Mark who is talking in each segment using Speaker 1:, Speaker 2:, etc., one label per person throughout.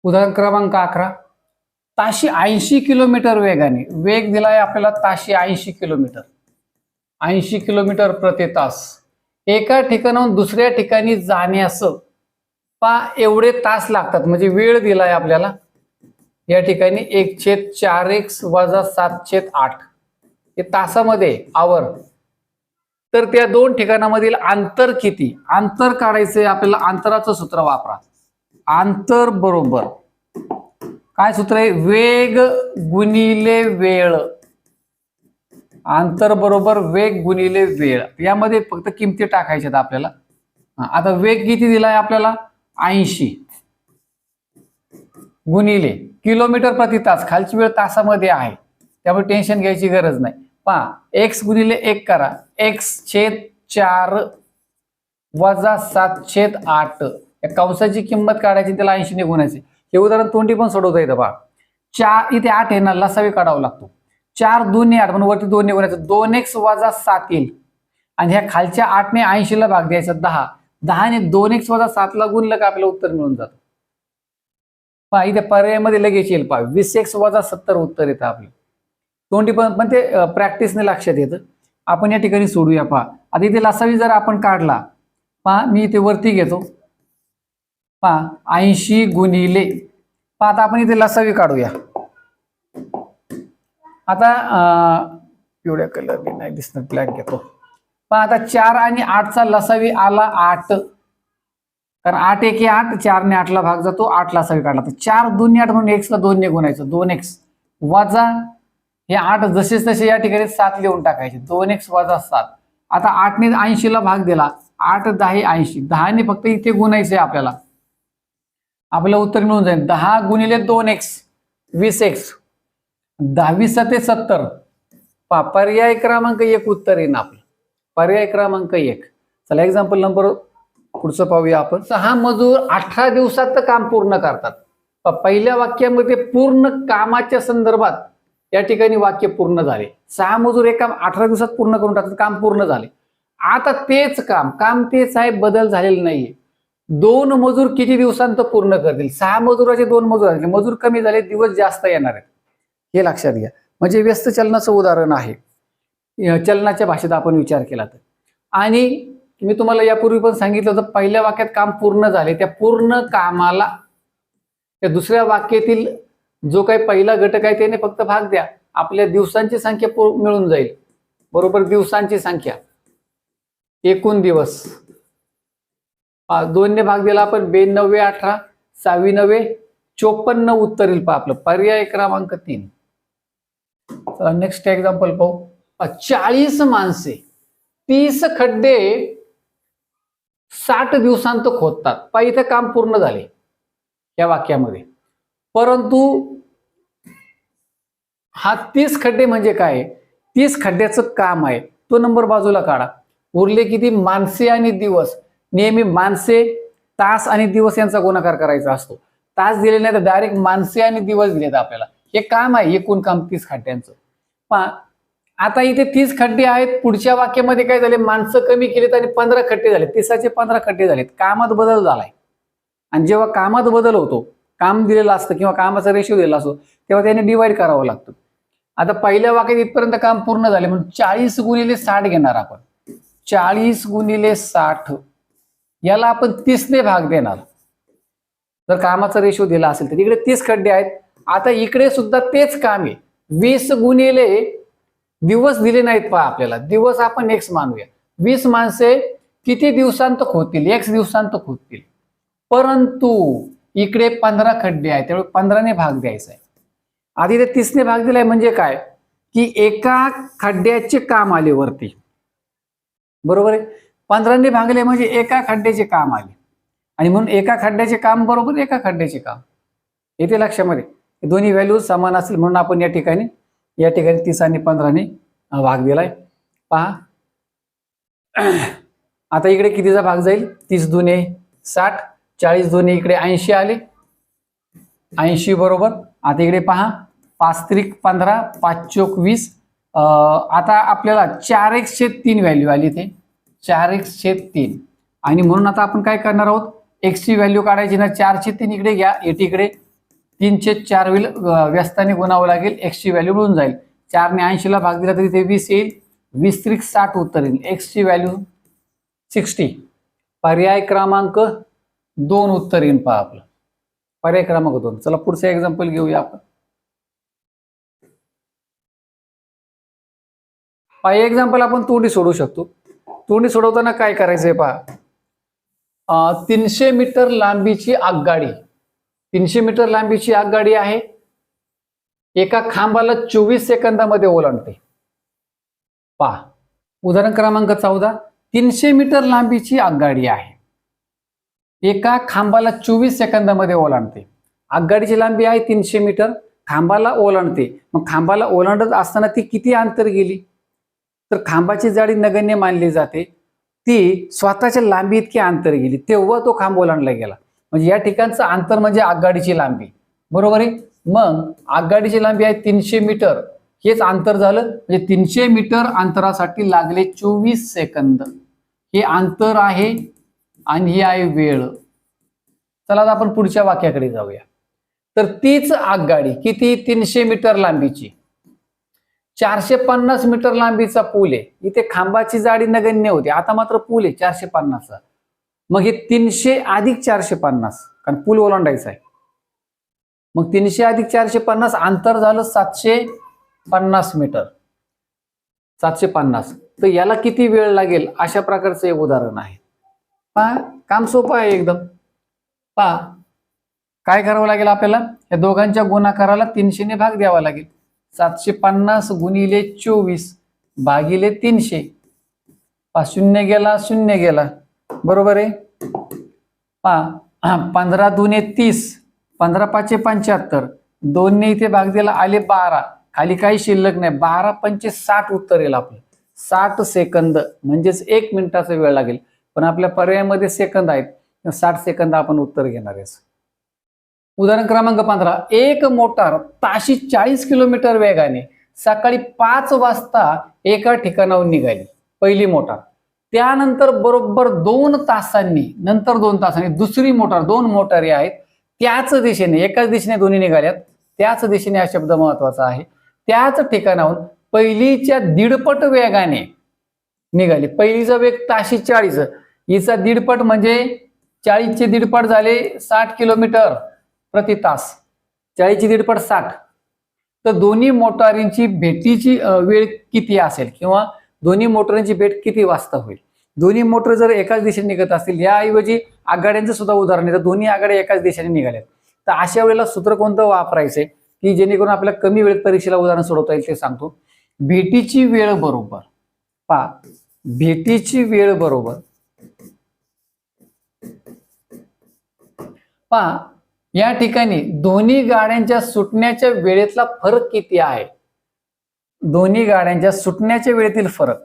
Speaker 1: उदाहरण क्रमांक 11, ताशी 80 किलोमीटर वेगाने, वेग दिलाय आपल्याला ताशी 80 किलोमीटर, 80 किलोमीटर प्रति तास एका ठिकाणाहून दुसऱ्या ठिकाणी जाण्यास एवढे तास लागतात. म्हणजे वेळ दिलाय आपल्याला या ठिकाणी 1/4x - 7/8 हे तासामध्ये आवर. तर त्या दोन ठिकाणामधील अंतर किती, अंतर काढायचंय आपल्याला. अंतराचं सूत्र वापरा. अंतर बरोबर काय सूत्र आहे, वेग गुणिले वेळ. अंतर बरोबर वेग गुणिले वेळ. यामध्ये फक्त किमती टाकायच्यात आपल्याला. आता वेग किती दिलाय आपल्याला 80 गुणिले किलोमीटर प्रति तास, खालची वेळ तासामध्ये आहे त्यामुळे टेन्शन घ्यायची गरज नाही. पहा x गुणिले 1 करा, x/4 - 7/8. या कंसाची किंमत काढायची, त्याला 80 ने गुणायचे. हे उदाहरण तोंडी पण सोडवता येतं. पहा 4 इथे 8 आहे ना, लसावी काढावा लागतो. 4 2 ने 8 म्हणून वरती 2 ने गुणायचं, 2x - 7 येईल. आणि ह्या खालच्या 8 ने 80 ला भाग द्यायचा 10, 10 ने 2x - 7 ला गुणलं का आपल्याला उत्तर मिळून जातं. पहा इथे पर्यायामध्ये लगेच येईल. पहा 20x - 70 उत्तर येतं आपलं. तोंडी पण ते प्रॅक्टिसने लक्षात येतं. आपण या ठिकाणी सोडूया. पहा आता इथे लसावी जर आपण काढला, पहा मी इथे वरती घेतो. पहा 80 गुणिले, पहा आता आपण इथे लसावी काढूया. आता पिवळ्या कलर नाही दिसणार, ब्लॅक घेतो. पहा आता 4 आणि 8चा लसावी आला 8, कारण 8 1 8, 4 ने 8 ला भाग जातो, 8 लसावी काढला. तर 4 2 ने 8 म्हणून x ला 2 ने गुणायचं, 2x वजा हे 8 जसे तसे या ठिकाणी 7 लिहून टाकायचे, 2x - 7. आता 8 ने 80 ला भाग दिला, 8 10 80, 10 ने फक्त इथे गुणायचंय आपल्याला. आपलं उत्तर मिळून जाईल 10 गुणिले 2x 20x, 10 7 70. पर्याय क्रमांक 1 उत्तर येईल आपलं. पर्याय क्रमांक 1. चला एक्झाम्पल नंबर पुढचं पाहूया आपण. 6 मजूर 18 दिवसात काम पूर्ण करतात. पहिल्या वाक्यामध्ये पूर्ण कामाच्या संदर्भात या ठिकाणी वाक्य पूर्ण झाले. 6 मजूर हे काम 18 दिवसात पूर्ण करून टाकतात, काम पूर्ण झाले. आता तेच काम तेच आहे, बदल झालेला नाहीये. 2 मजूर किती दिवसांत पूर्ण करतील. 6 मजुराचे 2 मजूर झाले, मजूर कमी झाले, दिवस जास्त येणार आहेत, हे लक्षात घ्या. म्हणजे व्यस्त चलनाचं उदाहरण आहे. चलनाच्या भाषेत आपण विचार केला तर. आणि मी तुम्हाला यापूर्वी पण सांगितलं होतं, पहिल्या वाक्यात काम पूर्ण झाले, त्या पूर्ण कामाला त्या दुसऱ्या वाक्यातील जो काही पहिला घटक आहे त्याने फक्त भाग द्या, आपल्या दिवसांची संख्या मिळून जाईल. बरोबर, दिवसांची संख्या एकूण दिवस 2 ने भाग दिला आपण, 2 9 18, 6 9 54 उत्तर येईल. पहा आपलं पर्याय क्रमांक 3. चला नेक्स्ट एक्झाम्पल पाहू. 40 माणसे 30 खड्डे 60 दिवसांत खोदतात. पहा इथे काम पूर्ण झाले या वाक्यामध्ये, परंतु हा 30 खड्डे म्हणजे काय, 30 खड्ड्याचं काम आहे, तो नंबर बाजूला काढा. उरले किती, माणसे आणि दिवस. नेहमी माणसे, तास आणि दिवस यांचा गुणाकार करायचा असतो. तास दिले नाही तर डायरेक्ट माणसे आणि दिवस दिलेत आपल्याला. हे काम आहे, एकूण काम 30 खड्ड्यांचं. पहा आता इथे 30 खड्डे आहेत, पुढच्या वाक्यामध्ये काय झाले, माणसं कमी केलीत आणि 15 खड्डे झाले, 30चे 15 खड्डे झालेत. कामात बदल झालाय. आणि जेव्हा कामात बदल होतो, काम दिलेलं असतं किंवा कामाचा रेशो दिलेला असतो, तेव्हा त्याने डिवाइड करावं लागतं. आता पहिल्या वाक्यात इथपर्यंत काम पूर्ण झाले म्हणून 40 गुणिले 60 घेणार आपण. 40 गुणिले 60 याला आपण 30 ने भाग देणार जर कामाचा रेशो दिला असेल तर. इकडे 30 खड्डे आहेत. आता इकडे सुद्धा तेच काम आहे. 20 गुणिले दिवस दिले नाहीत. पहा आपल्याला दिवस आपण x मानूया. 20 माणसे किती दिवसांत खोदतील, x दिवसांत खोदतील. परंतु इकडे 15 खड्डे आहेत, त्यामुळे 15 ने भाग द्यायचा आहे. आधी ते 30 ने भाग दिलाय म्हणजे काय, की एका खड्ड्याचे काम आले वरती. बरोबर आहे. 15 ने भागले म्हणजे एका खड्ड्याचे काम आले, आणि म्हणून एका खड्ड्याचे काम बरोबर एका खड्ड्याचे काम. येथे लक्षामध्ये दोन्ही व्हॅल्यू समान असतील म्हणून आपण या ठिकाणी 30 आणि 15 ने भाग दिलाय. पहा आता इकडे कितीचा भाग जाईल, 30 दुने 60, 40 दुने इकडे 80 आले, 80 बरोबर. आता इकडे पहा 5 त्रिक 15, 5 चोक 20. आता आपल्याला 4x/3 व्हॅल्यू आली इथे, 4x/3. आणि म्हणून आता आपण काय करणार आहोत, x ची व्हॅल्यू काढायची ना, 4/3 इकडे घ्या, 8 इकडे, 3 छेद 4 होईल, व्यस्ताने गुणावं लागेल, x ची व्हॅल्यू मिळून जाईल. 4 ने 80 ला भाग दिला तरी ते 20 येईल, 20 त्रिक 60 उत्तर येईल, x ची व्हॅल्यू 60. पर्याय क्रमांक 2 उत्तर येईल पहा आपलं, पर्याय क्रमांक 2. चला पुढचं एक्झाम्पल घेऊया आपण. पहा एक्झाम्पल आपण तोंडी सोडवू शकतो. तोंडी सोडवताना काय करायचंय पहा, 300 मीटर लांबीची आगगाडी, 300 मीटर लांबीची आगगाडी आहे, एका खांबाला 24 सेकंदामध्ये ओलांडते. पहा उदाहरण क्रमांक 14. 300 मीटर लांबीची आगगाडी आहे, एका खांबाला 24 सेकंदामध्ये ओलांडते. आगगाडीची लांबी आहे 300 मीटर, खांबाला ओलांडते. मग खांबाला ओलांडत असताना ती किती अंतर गेली, तर खांबाची जाडी नगण्य मानली जाते, ती स्वतःच्या लांबी इतकी अंतर गेली, तेव्हा तो खांब ओलांडला गेला. म्हणजे या ठिकाणचं अंतर म्हणजे आगगाडीची लांबी, बरोबर आहे. मग आगगाडीची लांबी आहे 300 मीटर, हेच अंतर झालं. म्हणजे 300 मीटर अंतरासाठी लागले 24 सेकंद, हे अंतर आहे आणि ही आहे वेळ. चला आता आपण पुढच्या वाक्याकडे जाऊया. तर तीच आगगाडी किती, 300 मीटर लांबीची, 450 मीटर लांबीचा पूल आहे. इथे खांबाची जाडी नगण्य होती, आता मात्र पूल आहे 450चा. मग हे 300 अधिक 450, कारण पूल ओलांडायचा आहे. मग 300 अधिक 450 अंतर झालं 750 मीटर, 750. तर याला किती वेळ लागेल, अशा प्रकारचं एक उदाहरण आहे. पहा काम सोपं आहे एकदम. पहा काय करावं लागेल आपल्याला, या दोघांच्या गुणाकाराला 300 ने भाग द्यावा लागेल. 750 गुणिले 24 भागिले 300. पहा शून्य गेला, शून्य गेला, बरोबर आहे. पहा 15 दुने 30, 15 पाचे 75, 2 ने इथे भाग दिला, आले 12, खाली काही शिल्लक नाही, 12 पंचे 60 उत्तर येईल आपलं. 60 सेकंद म्हणजेच 1 मिनिटाचा वेळ लागेल, पण आपल्या पर्यायामध्ये सेकंद आहेत, 60 सेकंद आपण उत्तर घेणार आहे. उदाहरण क्रमांक 15. एक मोटार ताशी 40 किलोमीटर वेगाने सकाळी 5 वाजता एका ठिकाणाहून निघाली, पहिली मोटार. त्यानंतर बरोबर 2 तासांनी दुसरी मोटार, 2 मोटारी आहेत त्याच दिशेने, एकाच दिशेने दोन्ही निघाल्यात, त्याच दिशेने हा शब्द महत्वाचा आहे. त्याच ठिकाणाहून पहिलीच्या दीडपट वेगाने निघाली. पहिलीचा वेग ताशी 40, हिचा दीडपट म्हणजे 40 चे दीडपट झाले 60 किलोमीटर प्रति तास, 40 ची दीडपट 60. तर दोन्ही मोटारींची भेटीची वेळ किती असेल, किंवा दोन्ही मोटारींची भेट किती वाजता होईल. दोन्ही मोटर जर एकाच दिशेने निघत असतील, याऐवजी आघाड्यांचं सुद्धा उदाहरण आहे, तर दोन्ही आघाड्या एकाच दिशेने निघाल्यात, तर अशा वेळेला सूत्र कोणतं वापरायचंय की जेणेकरून आपल्याला कमी वेळेत परीक्षेला उदाहरण सोडवता येईल ते सांगतो. भेटीची वेळ बरोबर, पहा भेटीची वेळ बरोबर, पहा या ठिकाणी दोन्ही गाड्यांच्या सुटण्याच्या वेळेतला फरक किती आहे. दोन्ही गाड्यांच्या सुटण्याच्या वेळेतील फरक,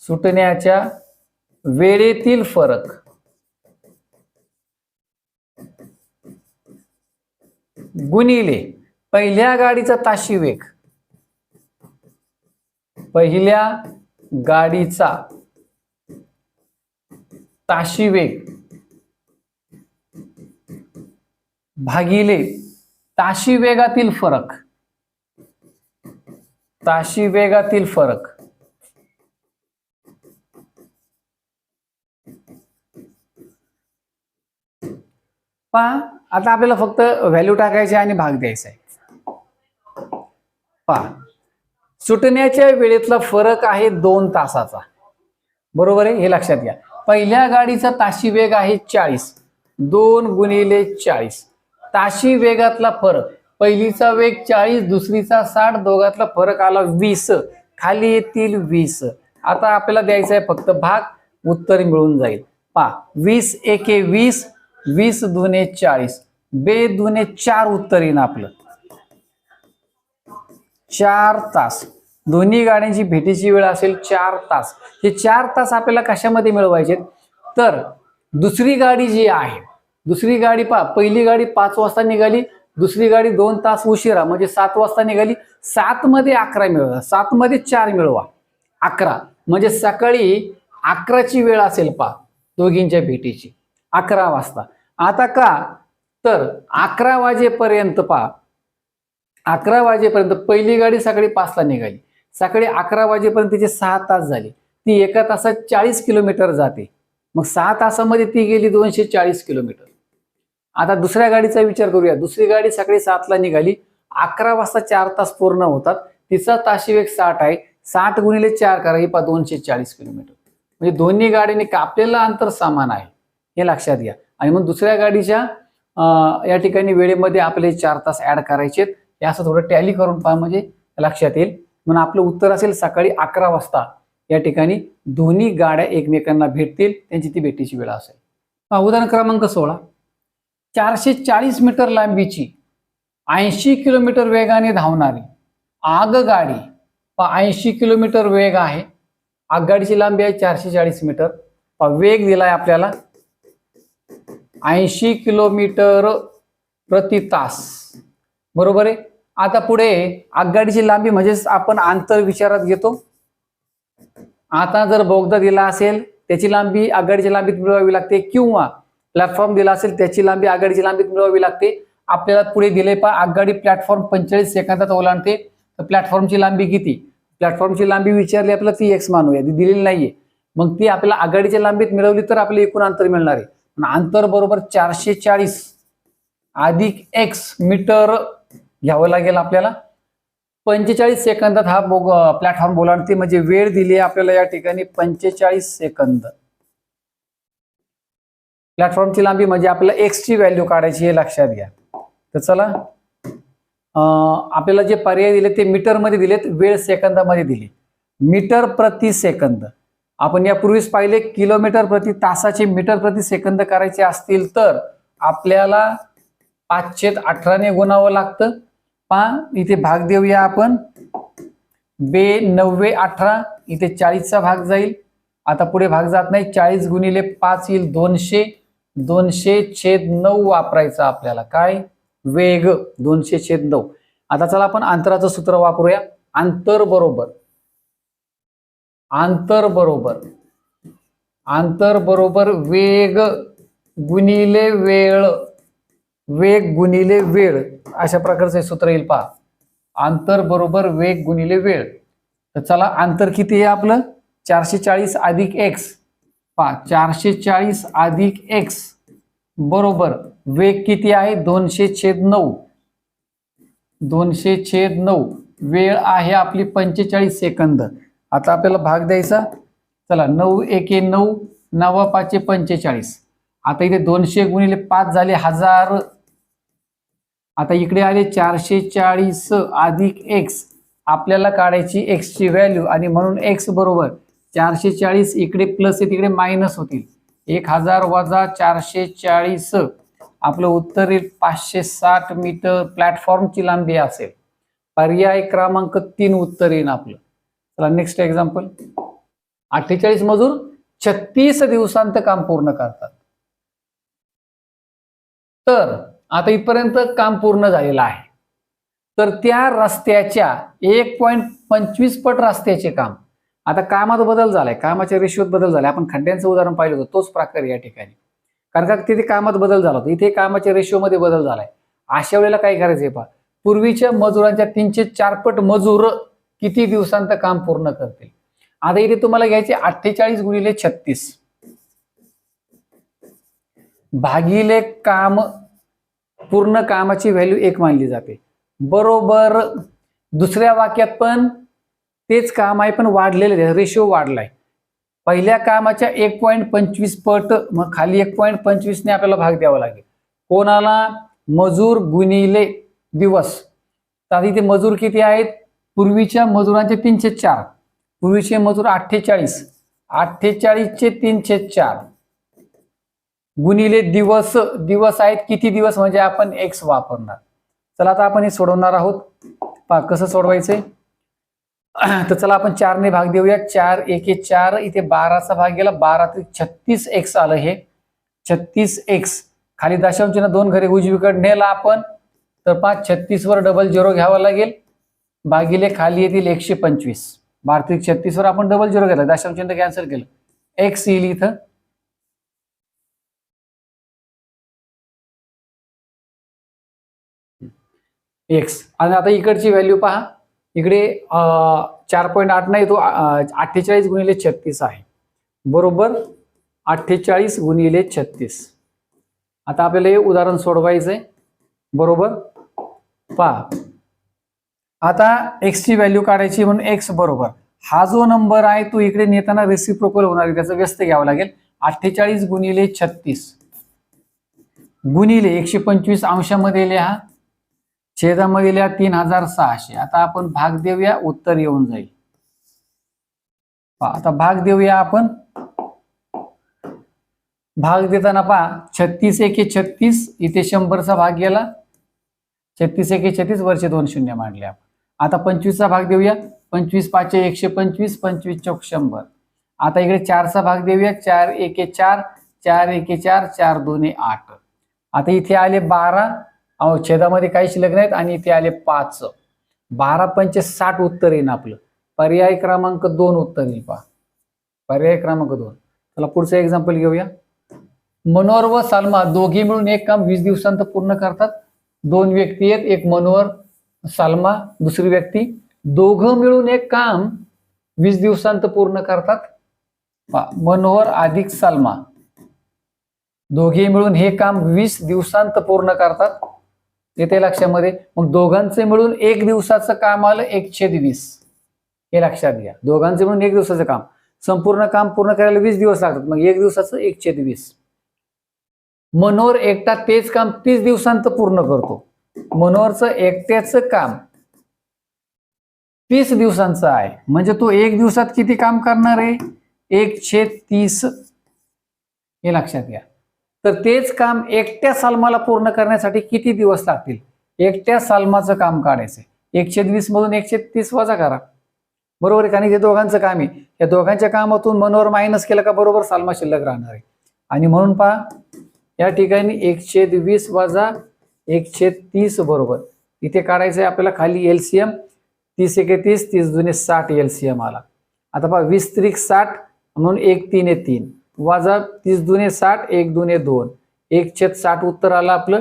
Speaker 1: सुटण्याच्या वेळेतील फरक गुणिले पहिल्या गाडीचा ताशी वेग, पहिल्या गाडीचा ताशी वेग भागिले ताशी वेगातील फरक, ताशी वेगातील फरक. पहा आता आपल्याला फक्त व्हॅल्यू टाकायची आणि भाग द्यायचा आहे. पहा सुटण्याच्या वेळेतला फरक आहे 2 तासाचा, बरोबर आहे, हे लक्षात घ्या. पहिल्या गाडीचा ताशी वेग आहे 40, 2 गुणिले 40. ताशी वेगातला फरक, पहिलीचा वेग 40, दुसरीचा 60, दोघातला फरक आला 20, खाली येतील 20. आता आपल्याला द्यायचा आहे फक्त भाग, उत्तर मिळून जाईल. पहा 20 एके 20, 20 दुने 40, बे दुने 4 उत्तर येईल आपलं. 4 तास दोन्ही गाड्यांची भेटीची वेळ असेल 4 तास. हे 4 तास आपल्याला कशामध्ये मिळवायचे, तर दुसरी गाडी जी आहे, दुसरी गाडी पहा, पहिली गाडी 5 वाजता निघाली, दुसरी गाडी 2 तास उशिरा म्हणजे 7 वाजता निघाली. 7 मध्ये 11 मिळवा, 7 मध्ये 4 मिळवा, 11 म्हणजे सकाळी 11ची वेळ असेल पहा दोघींच्या भेटीची, 11 वाजता. आता का तर 11 वाजेपर्यंत पहा, 11 वाजेपर्यंत पहिली गाडी सकाळी 5ला निघाली, सकाळी 11 वाजेपर्यंत तिचे 6 तास झाले, ती एका तासात 40 किलोमीटर जाते. मग 6 तासामध्ये ती गेली 240 किलोमीटर. आता दुसऱ्या गाडीचा विचार करूया. दुसरी गाडी सकाळी 7ला निघाली, 11 वाजता 4 तास पूर्ण होतात, तिचा ताशी वेग 60 आहे, 60 गुणिले 4 करा, ही 240 किलोमीटर. म्हणजे दोन्ही गाडीने कापलेलं अंतर समान आहे, हे लक्षात घ्या. आणि मग दुसऱ्या गाडीच्या या ठिकाणी वेळेमध्ये आपले 4 तास ऍड करायचे. हे असं थोडं टॅली करून पहा म्हणजे लक्षात येईल. म्हणून आपलं उत्तर असेल सकाळी 11 वाजता या ठिकाणी दोन्ही गाड्या एकमेकांना भेटतील, त्यांची ती भेटीची वेळ असेल. उदाहरण क्रमांक 16, 440 मीटर लांबीची 80 किलोमीटर वेगाने धावणारी आगगाडी, 80 किलोमीटर वेग आहे, आगगाडीची लांबी आहे 440 मीटर, वेग दिलाय आपल्याला 80 किलोमीटर प्रति तास, बरोबर आहे. आता पुढे आगगाडीची लांबी म्हणजेच आपण अंतर विचारात घेतो. आता जर बोगदा दिला असेल त्याची लांबी आगगाडीच्या लांबीत मिळवावी लागते, किंवा प्लॅटफॉर्म दिला असेल त्याची लांबी आगगाडीची लांबीत मिळवावी लागते. आपल्याला पुढे दिले पहा, आगगाडी प्लॅटफॉर्म 45 सेकंदात ओलांडते, तर प्लॅटफॉर्मची लांबी किती? प्लॅटफॉर्मची लांबी विचारली आपल्याला, ती x मानूया, ती दिलेली नाहीये. मग ती आपल्याला आगगाडीच्या लांबीत मिळवली तर आपल्याला एकूण अंतर मिळणार आहे. अंतर बरोबर 440 अधिक x मीटर घ्यावं लागेल आपल्याला. 45 सेकंदात हा प्लॅटफॉर्म ओलांडते, म्हणजे वेळ दिली आहे आपल्याला या ठिकाणी 45 सेकंद. प्लॅटफॉर्मची लांबी म्हणजे आपल्याला x ची व्हॅल्यू काढायची, हे लक्षात घ्या. तर चला, आपल्याला जे पर्याय दिले ते मीटर मध्ये दिलेत, वेळ सेकंदामध्ये दिली. मीटर प्रति सेकंद आपण यापूर्वीच पाहिले, किलोमीटर प्रति तासाचे मीटर प्रति सेकंद करायचे असतील तर आपल्याला 5/18 ने गुणावं लागतं. पहा इथे भाग देऊया आपण, 2×9=18, इथे 40चा भाग जाईल. आता पुढे भाग जात नाही, 40 गुणिले 5 येईल 200, 200/9 वापरायचा आपल्याला. काय? वेग 200/9. आता चला आपण अंतराचं सूत्र वापरूया. अंतर बरोबर वेग गुणिले वेळ, वेग गुणिले वेळ, अशा प्रकारचं सूत्र येईल पहा. अंतर बरोबर वेग गुणिले वेळ. तर चला, अंतर किती आहे आपलं? 440 अधिक x. पहा 440 अधिक x बरोबर वेग किती आहे? 200/9. 200/9. वेळ आहे आपली 45 सेकंद. आता आपल्याला भाग द्यायचा. चला, 9×1=9, 9×5=45. आता इथे 200 गुणिले 5 झाले 1000. आता इकडे आले 440 अधिक x. आपल्याला काढायची x ची व्हॅल्यू, आणि म्हणून x बरोबर 440, इकडे प्लस आहे तिकडे मायनस होतील, 1000 वजा 440. आपलं उत्तर येईल 560 मीटर प्लॅटफॉर्मची लांबी असेल. पर्याय क्रमांक 3 उत्तर येईल आपलं. चला नेक्स्ट एक्झाम्पल. 48 मजूर 36 दिवसांत काम पूर्ण करतात. तर आता इथपर्यंत काम पूर्ण झालेलं आहे. तर त्या रस्त्याच्या 1.25 पट रस्त्याचे काम. आता कामात बदल झालाय, कामाच्या रेशोत बदल झालाय. आपण खड्ड्यांचं उदाहरण पाहिलं होतं, तोच प्रकार या ठिकाणी. कारण का तिथे कामात बदल झाला होता, इथे कामाच्या रेशोमध्ये बदल झालाय. अशा वेळेला काय करायचंय पहा, पूर्वीच्या मजुरांच्या 304 पट मजूर किती दिवसांत काम पूर्ण करतील. आता इथे तुम्हाला घ्यायचे 48 गुणिले 36 भागिले काम. पूर्ण कामाची व्हॅल्यू 1 मानली जाते. बरोबर दुसऱ्या वाक्यात पण तेच काम आहे, पण वाढलेले रेशो वाढलाय. पहिल्या कामाच्या 1.25 पट, मग खाली 1.25 ने आपल्याला भाग द्यावा लागेल. कोणाला? मजूर गुणिले दिवस. तर इथे मजूर किती आहेत? पूर्वीच्या मजुरांचे 304, पूर्वीचे मजूर 48, 48चे 304 गुणिले दिवस. दिवस आहेत किती दिवस, म्हणजे आपण x वापरणार. चला आता आपण हे सोडवणार आहोत. पहा कसं सोडवायचंय. तर चला आपण 4 ने भाग देऊया. 4×1=4, इथे 12चा भाग गेला, 12×36x आलं हे 36x. खाली दशांश चिन्ह 2 घरे उजवीकडे नेला आपण, तर 36 वर डबल 0 घ्यावा लागेल, भागिले खाली येतील 125. 12×36 वर आपण डबल 0 घेतला, दशांश चिन्ह कॅन्सल केलं, x येईल इथं. एक्स. आणि आता इकडची व्हॅल्यू पहा, इकडे 4.8 नाही, तो 48 गुणिले 36 आहे, बरोबर 48 गुणिले 36. आता आपल्याला हे उदाहरण सोडवायचंय, बरोबर. पहा आता एक्स ची व्हॅल्यू काढायची, म्हणून एक्स बरोबर हा जो नंबर आहे तो इकडे नेताना रेसिप्रोकल होणार आहे, त्याचा व्यस्त घ्यावा लागेल. 48 गुणिले 36 गुणिले 125 अंशामध्ये लिहा, छेदामध्ये लिहा 3600. आता आपण भाग देऊया, उत्तर येऊन जाईल. आता भाग देऊया आपण. भाग देताना पहा 36 एके 36, इथे 100चा भाग गेला, 36 एके 36, वरचे 2 शून्य मांडले आपण. आता 25चा भाग देऊया, 25 5 125, 25 चौक 100. आता इकडे 4चा भाग देऊया, 4 एके 4, 4 एके 4, 4 2 8. आता इथे आले 12, छेदामध्ये काही शिल्लक नाहीत, आणि इथे आले 5. 12 पंचे 60 उत्तर येईल आपलं. पर्याय क्रमांक 2 उत्तर येईल. पहा पर्याय क्रमांक 2. चला पुढचं एक्झाम्पल घेऊया. मनोहर व सलमा दोघे मिळून एक काम 20 दिवसांत पूर्ण करतात. 2 व्यक्ती आहेत, एक मनोहर, सलमा, दुसरी व्यक्ती. दोघं मिळून एक काम 20 दिवसांत पूर्ण करतात. मनोहर अधिक सलमा दोघे मिळून हे काम 20 दिवसांत पूर्ण करतात, येते लक्षामध्ये. मग दोघांचे मिळून 1 दिवसाचं काम आलं 1/20. हे लक्षात घ्या, दोघांचे मिळून 1 दिवसाचं काम, संपूर्ण काम पूर्ण करायला 20 दिवस लागतात, मग 1 दिवसाचं 1/20. मनोहर एकटा तेच काम 30 दिवसांत पूर्ण करतो. मनोहरचं एकट्याचं काम 30 दिवसांचं आहे, म्हणजे तो 1 दिवसात किती काम करणार आहे? 1/30. हे लक्षात घ्या. तर तेच काम एकट्या सलमाला पूर्ण करण्यासाठी किती दिवस लागतील? एकट्या सलमाचं काम काढायचंय, 1/20 मधून 1/30 वजा करा, बरोबर आहे. कारण हे दोघांचं काम आहे, या दोघांच्या कामातून मनोहर मायनस केलं का बरोबर सलमा शिल्लक राहणार आहे. आणि म्हणून पहा या ठिकाणी 1/20 वजा 1/30 बरोबर इथे काढायचंय आपल्याला. खाली एलसीएम 30 एके 30, 30 दुने 60 एलसीएम आला. आता पहा 20 त्रिक 60, म्हणून 1 3 3 वजा 30 दुने 60, 1 2 2, 1/60 उत्तर आलं आपलं.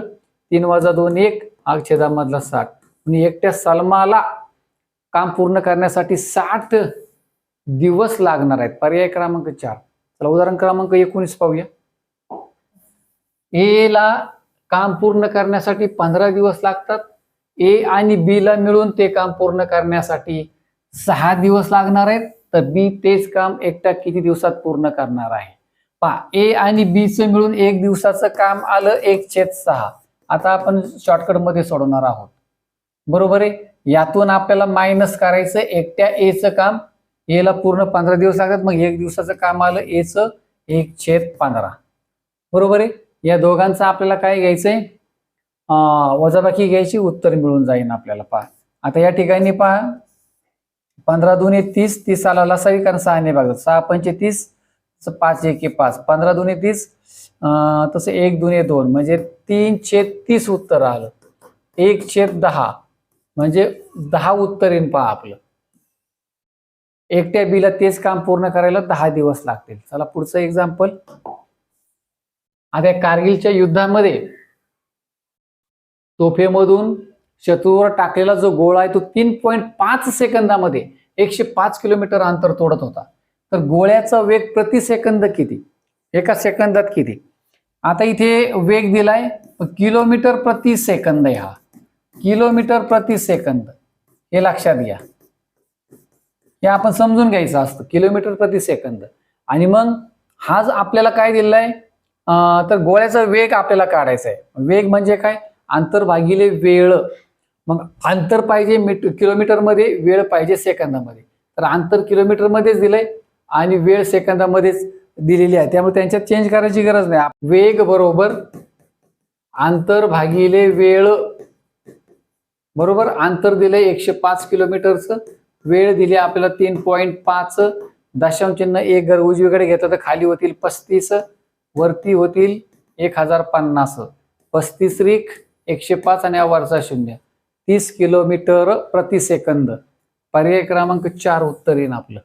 Speaker 1: 3 वजा 2 1, छेदामधला 60. म्हणजे एकट्या सलमाला काम पूर्ण करण्यासाठी 60 दिवस लागणार आहेत. पर्याय क्रमांक 4. चला उदाहरण क्रमांक 19 पाहूया. ए ला काम पूर्ण करण्यासाठी 15 दिवस लागतात. ए आणि बी ला मिळून ते काम पूर्ण करण्यासाठी 6 दिवस लागणार आहेत. तर बी तेच काम एकटा किती दिवसात पूर्ण करणार आहे? पहा ए आणि बी चं मिळून 1 दिवसाचं काम आलं 1/6. आता आपण शॉर्टकट मध्ये सोडवणार आहोत, बरोबर आहे. यातून आपल्याला मायनस करायचं एकट्या ए चं काम. ए ला पूर्ण 15 दिवस लागतात, मग 1 दिवसाचं काम आलं ए चं 1/15, बरोबर आहे. या दोघांचं आपल्याला काय घ्यायचंय? वजाबाकी घ्यायची, उत्तर मिळून जाईल आपल्याला. पहा आता या ठिकाणी पहा 15 दुने 30, 30 आला लसावी, कारण 6 ने भागतात. 6 पंचे 30, 5 एके 5, 15 दुने 30, तसं 1 दुने 2, म्हणजे 3/30 उत्तर आलं. 1/10 म्हणजे 10 उत्तर येईन. पहा आपलं एकट्या बीला तेच काम पूर्ण करायला 10 दिवस लागतील. चला पुढचं एक्झाम्पल. आता कारगिलच्या युद्धामध्ये तोफेमधून शत्रूवर टाकलेला जो गोळा आहे तो 3.5 सेकंदामध्ये 105 किलोमीटर अंतर तोडत होता. तर गोळ्याचा वेग प्रति सेकंद किती? एका सेकंदात किती? आता इथे वेग दिलाय किलोमीटर प्रति सेकंद आहे. हा किलोमीटर प्रति सेकंद, हे लक्षात घ्या. हे आपण समजून घ्यायचं असतं, किलोमीटर प्रति सेकंद. आणि मग हाच आपल्याला काय दिलेला आहे? तर गोळ्याचा वेग आपल्याला काढायचा आहे. वेग म्हणजे काय? अंतर भागिले वेळ. मग अंतर पाहिजे किलोमीटर मध्ये, वेळ पाहिजे सेकंदामध्ये. तर अंतर किलोमीटर मध्येच दिलंय आणि वेळ सेकंदामध्येच दिलेली आहे, त्यामुळे त्यांच्यात चेंज करायची गरज नाही. वेग बरोबर अंतर भागिले वेळ, बरोबर. अंतर दिलंय 105 किलोमीटरचं, वेळ दिली आपल्याला 3.5, दशांश चिन्ह 1 जर उजवीकडे घेतलं तर खाली होतील 35, वरती होतील 1050. 35 रिक 105 आणि वरचा 0, 30 किलोमीटर प्रति सेकंद. पर्याय क्रमांक 4 उत्तर येईल आपलं.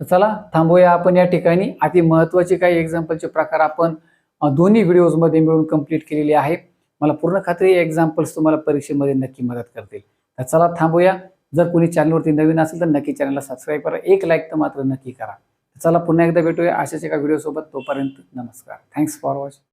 Speaker 1: चला थांबूया आपण या ठिकाणी. अति महत्वाचे काही एक्झाम्पलचे प्रकार आपण दोन्ही व्हिडिओज मध्ये मिळून कंप्लीट केलेले आहे. मला पूर्ण खात्री एक्झाम्पल्स तुम्हाला परीक्षेमध्ये नक्की मदत करतील. तर चला थांबूया. जर कोणी चॅनलवरती नवीन असेल तर नक्की चॅनलला सबस्क्राईब करा. एक लाईक तर मात्र नक्की करा. चला पुन्हा एकदा भेटूया अशाच एका व्हिडिओ सोबत. तोपर्यंत नमस्कार. Thanks for watching.